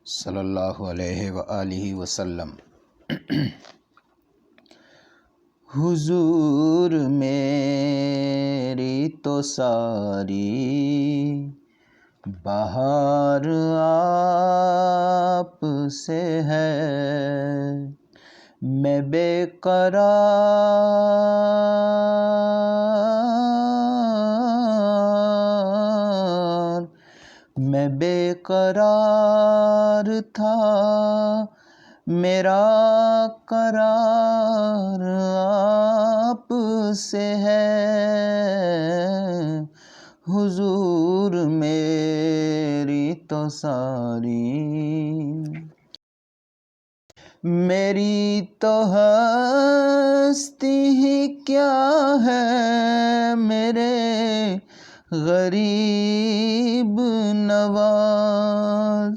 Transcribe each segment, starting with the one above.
صلی اللہ علیہ وآلہ وسلم۔ حضور میری تو ساری بہار آپ سے ہے، میں بے قرار تھا، میرا قرار آپ سے ہے۔ حضور میری تو ساری میری تو ہستی ہی کیا ہے، میرے غریب نواز۔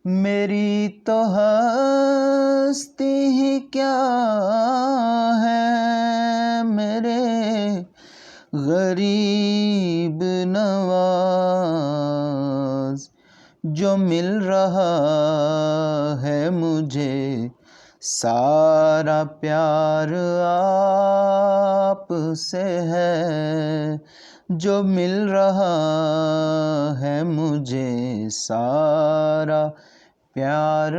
میری تو ہستی ہی کیا ہے، میرے غریب نواز۔ جو مل رہا ہے مجھے سارا پیار آپ سے ہے، جو مل رہا ہے مجھے سارا پیار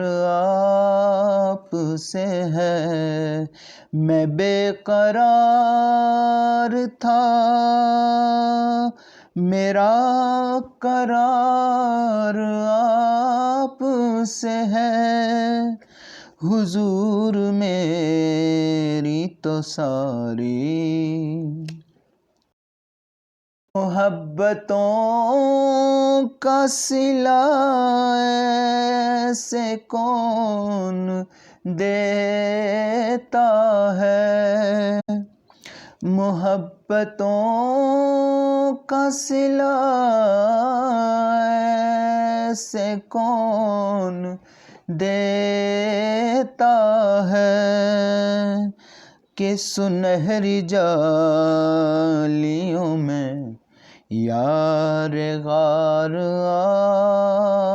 آپ سے ہے۔ میں بے قرار تھا، میرا قرار آپ سے ہے۔ حضور میری تو ساری محبتوں کا صلہ ایسے کون دیتا ہے، محبتوں کا صلہ ایسے کون دیتا ہے، کہ سنہری جالیوں میں یار غار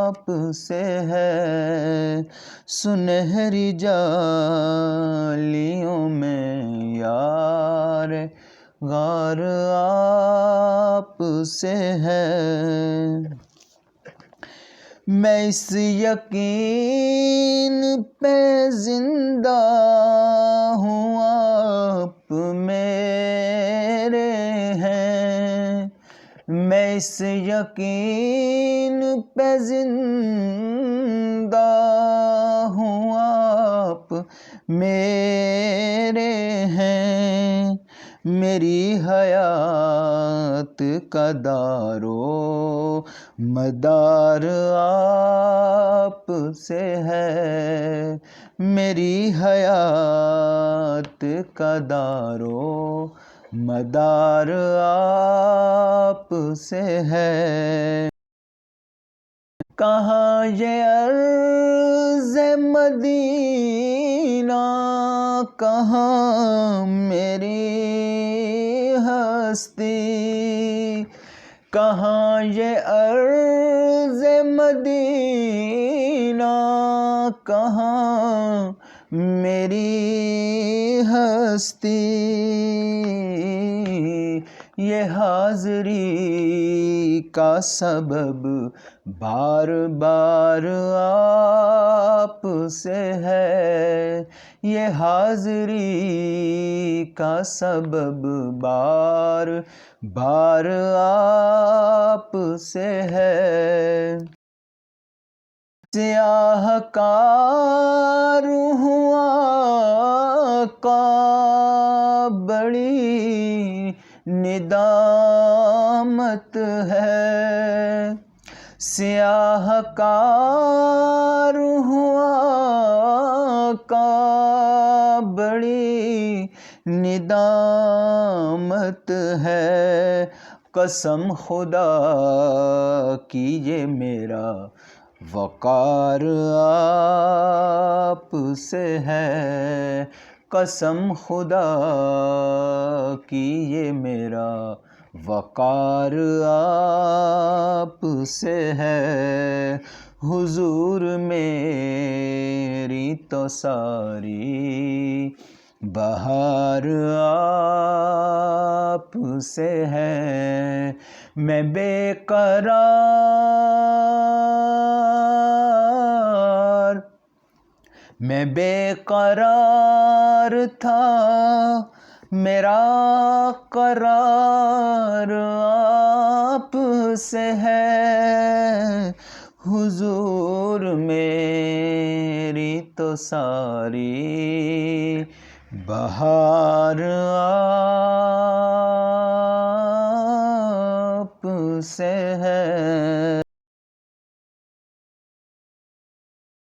آپ سے ہے، سنہری جالیوں میں یار غار آپ سے ہے۔ میں اس یقین پہ زندہ ہوں آپ میرے ہیں، میں اس یقین پہ زندہ ہوں آپ میرے ہیں۔ میری حیات کا دار و مدار آپ سے ہے، میری حیات کا دار و مدار آپ سے ہے۔ کہاں یہ عرض مدینہ، کہاں میری ہستی، کہاں یہ عرض مدینہ، کہاں میری ہستی۔ یہ حاضری کا سبب بار بار آپ سے ہے، یہ حاضری کا سبب بار بار آپ سے ہے۔ سیاہ کار ہوں آقا، بڑی ندامت ہے، سیاہ کار ہوں آقا، بڑی ندامت ہے۔ قسم خدا کی یہ میرا وقار آپ سے ہے، قسم خدا کی یہ میرا وقار آپ سے ہے۔ حضور میری تو ساری بہار آپ سے ہے، میں بے قرار، میں بے قرار تھا، میرا قرار آپ سے ہے، حضور میری تو ساری بہار آپ سے